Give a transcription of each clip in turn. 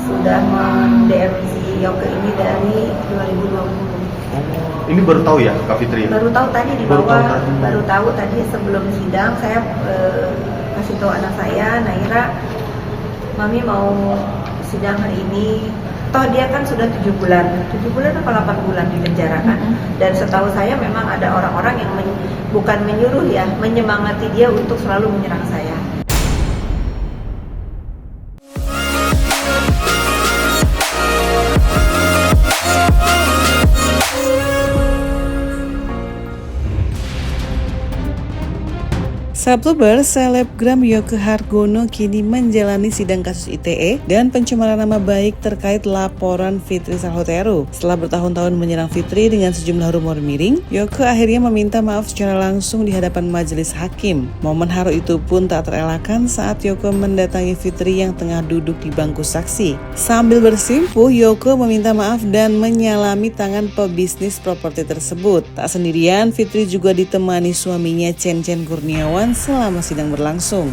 sudah mem-DM si Yoke ini dari 2020. Ini baru tahu ya Kak Fitri? Baru tahu tadi di bawah, baru tahu tadi sebelum sidang saya kasih tahu anak saya, Naira, Mami mau sidang hari ini. Toh dia kan sudah 7 bulan apa 8 bulan di penjara kan. Dan setahu saya memang ada orang-orang yang bukan menyuruh ya, menyemangati dia untuk selalu menyerang saya. Sabtu, selebgram Yoke Hargono kini menjalani sidang kasus ITE dan pencemaran nama baik terkait laporan Fitri Salhotero. Setelah bertahun-tahun menyerang Fitri dengan sejumlah rumor miring, Yoke akhirnya meminta maaf secara langsung di hadapan majelis hakim. Momen haru itu pun tak terelakkan saat Yoke mendatangi Fitri yang tengah duduk di bangku saksi. Sambil bersimpuh, Yoke meminta maaf dan menyalami tangan pebisnis properti tersebut. Tak sendirian, Fitri juga ditemani suaminya Chen Kurniawan selama sidang berlangsung.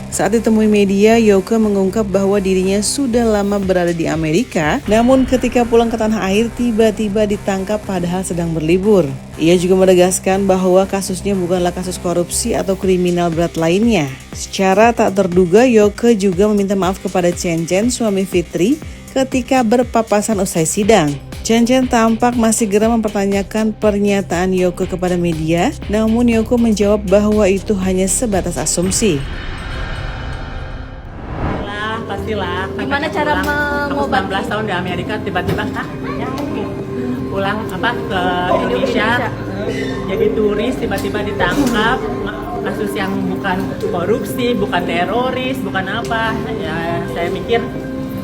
Saat ditemui media, Yoke mengungkap bahwa dirinya sudah lama berada di Amerika, namun ketika pulang ke tanah air tiba-tiba ditangkap padahal sedang berlibur. Ia juga menegaskan bahwa kasusnya bukanlah kasus korupsi atau kriminal berat lainnya. Secara tak terduga, Yoke juga meminta maaf kepada Chen, suami Fitri, ketika berpapasan usai sidang. Chen tampak masih geram mempertanyakan pernyataan Yoke kepada media, namun Yoke menjawab bahwa itu hanya sebatas asumsi. Pastilah. Gimana cara mengobati? Aku 19 tahun di Amerika tiba-tiba pulang ke Indonesia, jadi turis tiba-tiba ditangkap, kasus yang bukan korupsi, bukan teroris, bukan apa. Ya saya mikir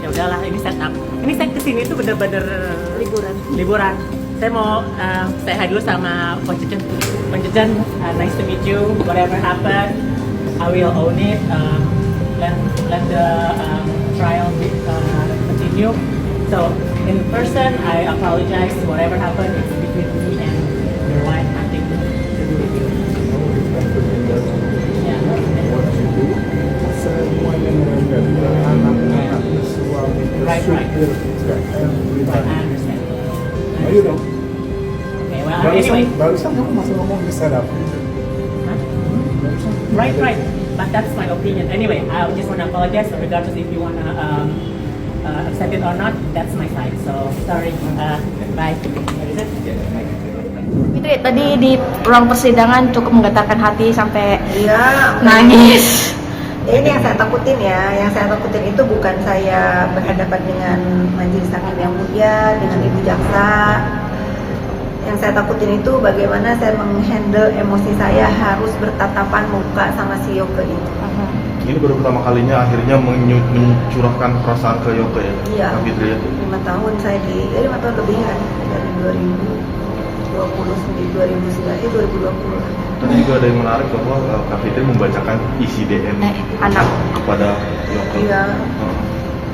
ya udahlah, ini setup. Ini saya kesini tuh bener-bener liburan. Saya mau say hi dulu sama Coach Chen. Nice to meet you. Whatever happened, I will own it. Let the trial continue. So in person, I apologize. Whatever happened, it's between me and your wife. Nothing to do with you. Yeah. Right. I understand. You know. Okay, well, anyway. Barusan kamu masih ngomong di setup. Right. But that's my opinion. Anyway, I just want to apologize, regardless if you want to accept it or not. That's my side. So sorry. Bye. Fitri, tadi di ruang persidangan cukup menggetarkan hati sampai Iya, nangis. Ini yang saya takutin ya. Yang saya takutin itu bukan saya berhadapan dengan majelis hakim yang mulia, dengan ibu jaksa. Yang saya takutin itu bagaimana saya menghandle emosi saya harus bertatapan muka sama si Yoke itu. Ini baru pertama kalinya akhirnya mencurahkan perasaan ke Yoke ya? Iya, Kak Fitri ya? 5 tahun saya 5 tahun lebih kan, dari 2020 lah. Tadi juga ada yang menarik bahwa Kak Fitri membacakan isi DM Anak. kepada Yoke. Iya.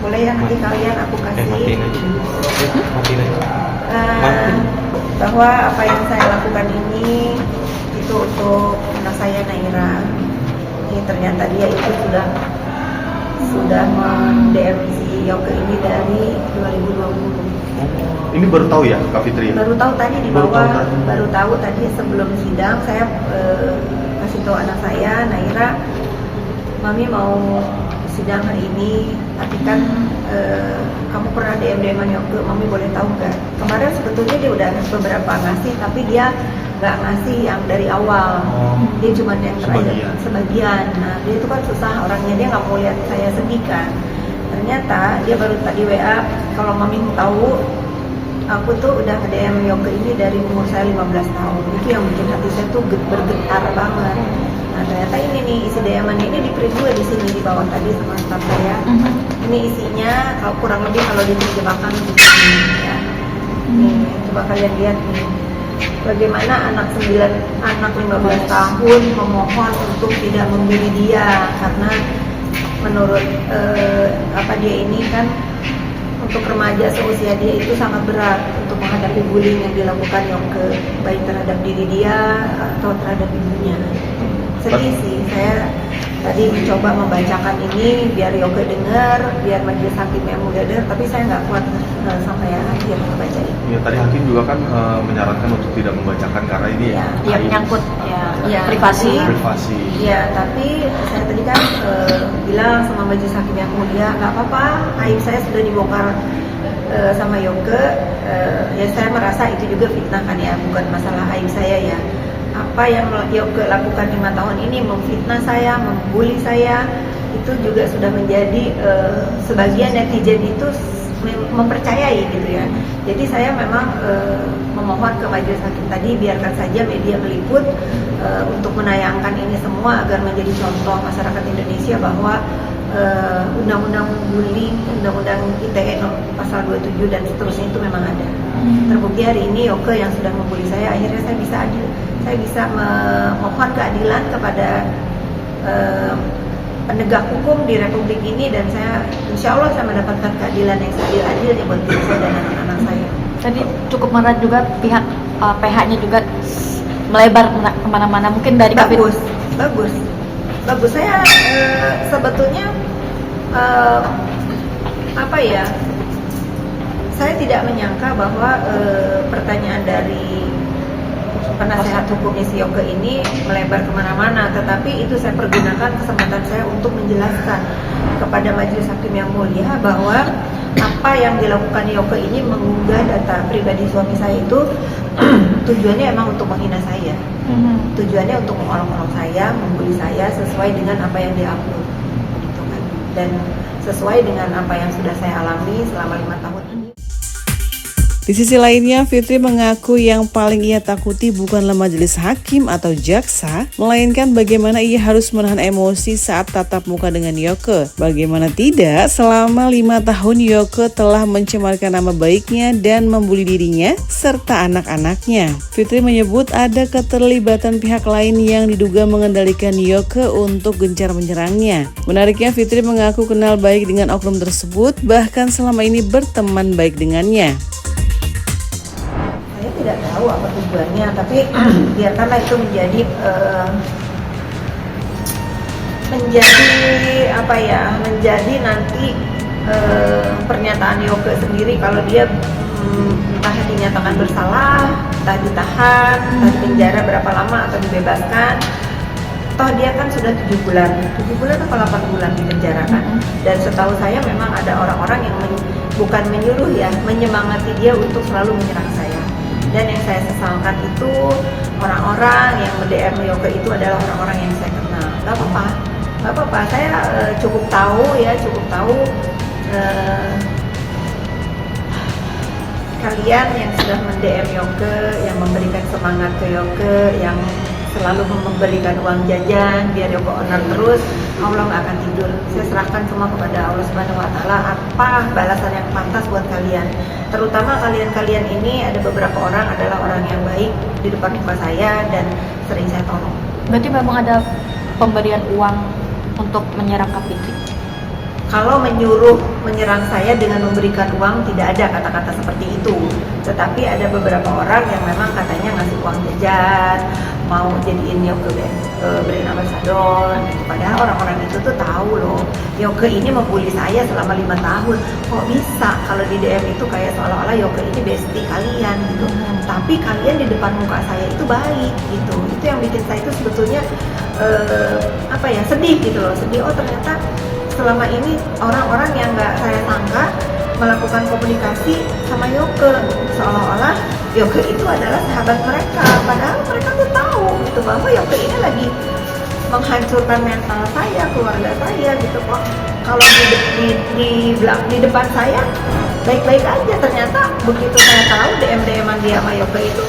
Boleh ya nanti kalian aku kasih. Bahwa apa yang saya lakukan ini itu untuk anak saya Naira. Ini ternyata dia itu sudah mem-DM si Yoke ini dari 2020. Ini baru tahu ya Kak Fitri? Baru tahu tadi di bawah, baru tahu tadi sebelum sidang saya kasih tahu anak saya, Naira, Mami mau sidang hari ini, tapi kan kamu pernah DM-an Yoke, Mami boleh tahu nggak? Kemarin sebetulnya dia udah beberapa ngasih, tapi dia nggak ngasih yang dari awal, dia cuma yang terakhir sebagian. Nah dia itu kan susah orangnya, dia nggak mau lihat saya sedih kan. Ternyata dia baru tadi WA, kalau Mami tahu, aku tuh udah nge-DM Yoke ini dari umur saya 15 tahun. Itu yang bikin hati saya tuh bergetar banget. Nah ternyata ini nih isi DM-nya ini di-print juga di sini di bawah tadi sama staff saya. Ini isinya kalau kurang lebih kalau diterjemahkan di sini ya. Nih coba kalian lihat nih. Bagaimana anak 15 tahun memohon untuk tidak membeli dia karena menurut dia ini kan untuk remaja seusia dia itu sangat berat untuk menghadapi bullying yang dilakukan Yoke, baik terhadap diri dia atau terhadap ibunya. Sedih sih, saya tadi mencoba membacakan ini biar Yoke dengar, biar majelis hakim yang mulia dengar, tapi saya nggak kuat sampai akhir membaca ini. Ya, tadi hakim juga kan menyarankan untuk tidak membacakan karena ini Ya, Ya aib menyangkut Ya, privasi. privasi. Ya, tapi saya tadi kan bilang sama majelis hakim yang mulia, nggak apa-apa, aib saya sudah dibongkar sama Yoke. Ya saya merasa itu juga fitnah kan ya, bukan masalah aib saya ya. Apa yang Yoke lakukan 5 tahun ini memfitnah saya, membuli saya, itu juga sudah menjadi sebagian netizen itu mempercayai gitu ya. Jadi saya memang memohon ke majelis hakim tadi biarkan saja media meliput untuk menayangkan ini semua agar menjadi contoh masyarakat Indonesia bahwa undang-undang bullying, undang-undang ITE pasal 27 dan seterusnya itu memang ada. Terbukti hari ini Yoke yang sudah membuli saya, akhirnya saya bisa adil. Saya bisa memohon keadilan kepada penegak hukum di Republik ini, dan saya insya Allah saya mendapatkan keadilan yang seadil-adilnya buat diri saya dan anak-anak saya. Tadi cukup merat juga pihak PH-nya juga melebar kemana-mana, mungkin dari Bagus. Saya sebetulnya saya tidak menyangka bahwa pertanyaan dari penasehat hukumnya si Yoke ini melebar kemana-mana, tetapi itu saya pergunakan kesempatan saya untuk menjelaskan kepada majelis hakim yang mulia bahwa apa yang dilakukan Yoke ini mengunggah data pribadi suami saya itu tujuannya emang untuk menghina saya, tujuannya untuk mengolok-olok saya, membuli saya sesuai dengan apa yang diupload, gitu kan, dan sesuai dengan apa yang sudah saya alami selama 5 tahun ini. Di sisi lainnya, Fitri mengaku yang paling ia takuti bukanlah majelis hakim atau jaksa, melainkan bagaimana ia harus menahan emosi saat tatap muka dengan Yoke. Bagaimana tidak, selama 5 tahun Yoke telah mencemarkan nama baiknya dan membuli dirinya serta anak-anaknya. Fitri menyebut ada keterlibatan pihak lain yang diduga mengendalikan Yoke untuk gencar menyerangnya. Menariknya, Fitri mengaku kenal baik dengan oknum tersebut, bahkan selama ini berteman baik dengannya. Tidak tahu apa tujuannya, tapi biarkanlah itu menjadi nanti pernyataan Yoke sendiri. Kalau dia entah dinyatakan bersalah, entah ditahan, entah dipenjara berapa lama atau dibebaskan. Toh dia kan sudah 7 bulan atau 8 bulan di penjara kan. Dan setahu saya memang ada orang-orang yang bukan menyuruh ya, menyemangati dia untuk selalu menyerang saya. Dan yang saya sesalkan itu orang-orang yang DM Yoke itu adalah orang-orang yang saya kenal. Gak apa-apa. Saya cukup tahu kalian yang sudah mend-DM Yoke, yang memberikan semangat ke Yoke, yang selalu memberikan uang jajan biar Yoke owner terus, Allah nggak akan tidur. Saya serahkan semua kepada Allah Subhanahu Wa Taala. Apa balasan yang pantas buat kalian? Terutama kalian ini ada beberapa orang adalah orang yang baik di depan muka saya dan sering saya tolong. Berarti memang ada pemberian uang untuk menyerang Kak Fitri? Kalau menyuruh menyerang saya dengan memberikan uang, tidak ada kata-kata seperti itu. Tetapi ada beberapa orang yang memang katanya ngasih uang jajan, mau jadiin Yoke brand ambassador. Padahal orang-orang itu tuh tahu loh, Yoke ini membuli saya selama 5 tahun. Kok bisa kalau di DM itu kayak seolah-olah Yoke ini bestie kalian gitu. Tapi kalian di depan muka saya itu baik gitu. Itu yang bikin saya itu sebetulnya sedih gitu loh. Sedih, oh ternyata selama ini orang-orang yang nggak saya sangka melakukan komunikasi sama Yoke, seolah-olah Yoke itu adalah sahabat mereka, padahal mereka tuh tahu gitu bahwa Yoke ini lagi menghancurkan mental saya, keluarga saya gitu kok. Kalau di depan saya baik-baik aja, ternyata begitu saya tahu DM-an dia sama Yoke itu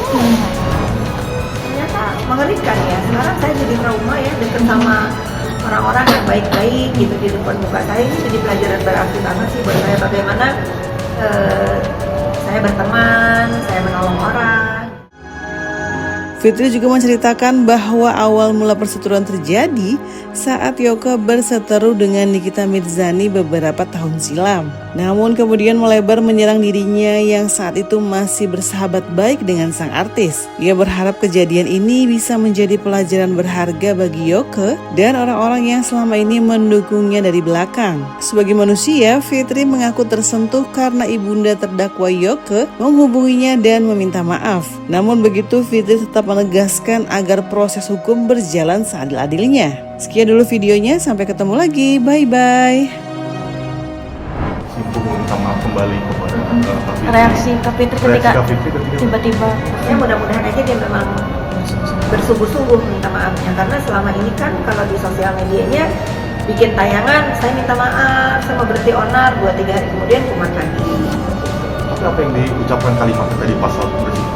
ternyata mengerikan ya. Sekarang saya jadi trauma ya deket sama orang-orang yang baik-baik gitu di depan muka saya. Ini jadi pelajaran berarti banget sih buat saya bagaimana saya berteman, saya menolong orang. Fitri juga menceritakan bahwa awal mula perseteruan terjadi saat Yoke berseteru dengan Nikita Mirzani beberapa tahun silam. Namun kemudian melebar menyerang dirinya yang saat itu masih bersahabat baik dengan sang artis. Ia berharap kejadian ini bisa menjadi pelajaran berharga bagi Yoke dan orang-orang yang selama ini mendukungnya dari belakang. Sebagai manusia, Fitri mengaku tersentuh karena ibunda terdakwa Yoke menghubunginya dan meminta maaf. Namun begitu, Fitri tetap menegaskan agar proses hukum berjalan seadil-adilnya. Sekian dulu videonya, sampai ketemu lagi, bye-bye. Ibu minta maaf kembali kepada Kak Fitri. Reaksi Kak Fitri Reaksi ketika Kak Fitri ketika tiba-tiba Ya mudah-mudahan aja dia memang bersungguh-sungguh minta maafnya, karena selama ini kan kalau di sosial medianya bikin tayangan, saya minta maaf, saya mau berhenti onar, 2-3 hari kemudian kumat lagi. Tapi apa yang diucapkan kalimatnya tadi pas waktu bersih?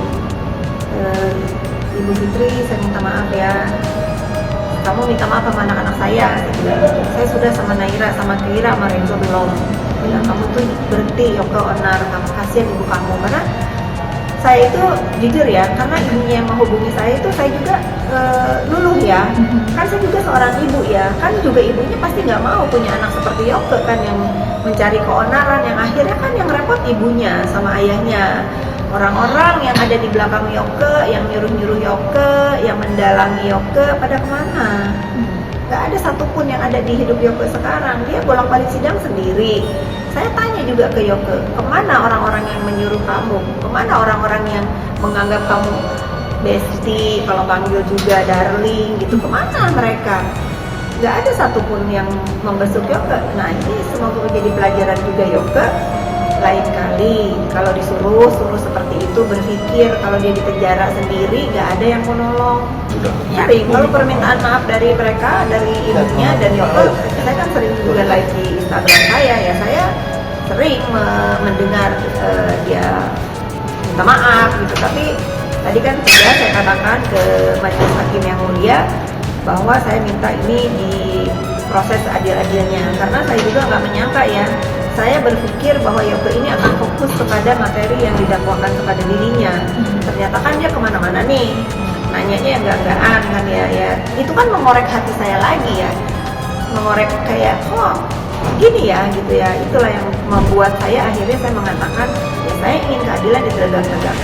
Ibu Fitri, saya minta maaf ya. Kamu minta maaf sama anak-anak saya. Saya sudah sama Naira, sama Kira, sama Renzo belum. Bilang kamu tuh berhenti Yoke onar, kamu kasihan ibu kamu. Karena saya itu jujur ya, karena ibunya yang menghubungi saya itu saya juga luluh ya. Kan saya juga seorang ibu ya. Kan juga ibunya pasti nggak mau punya anak seperti Yoke kan, yang mencari keonaran, yang akhirnya kan yang repot ibunya sama ayahnya. Orang-orang yang ada di belakang Yoke, yang nyuruh-nyuruh Yoke, yang mendalangi Yoke, pada kemana? Gak ada satupun yang ada di hidup Yoke sekarang. Dia bolak-balik sidang sendiri. Saya tanya juga ke Yoke, kemana orang-orang yang menyuruh kamu? Kemana orang-orang yang menganggap kamu bestie, kalau panggil juga darling gitu, kemana mereka? Gak ada satupun yang membesuk Yoke. Nah ini semoga menjadi pelajaran juga Yoke. Lain kali kalau disuruh seperti itu, berpikir kalau dia di penjara sendiri gak ada yang mau nolong. Sering kalau permintaan maaf dari mereka, dari ibunya dan Yoke, saya kan sering juga live di Instagram saya ya, saya sering mendengar dia minta maaf gitu. Tapi tadi kan sudah saya katakan ke majelis hakim yang mulia bahwa saya minta ini diproses adil-adilnya, karena saya juga nggak menyangka ya. Saya berpikir bahwa Yoke ini akan fokus kepada materi yang didakwakan kepada dirinya. Ternyata kan dia kemana-mana nih, nanyanya yang enggak-enggakan kan ya. Itu kan mengorek hati saya lagi ya, mengorek kayak gini ya gitu ya. Itulah yang membuat saya akhirnya saya mengatakan ya saya ingin keadilan ditegakkan.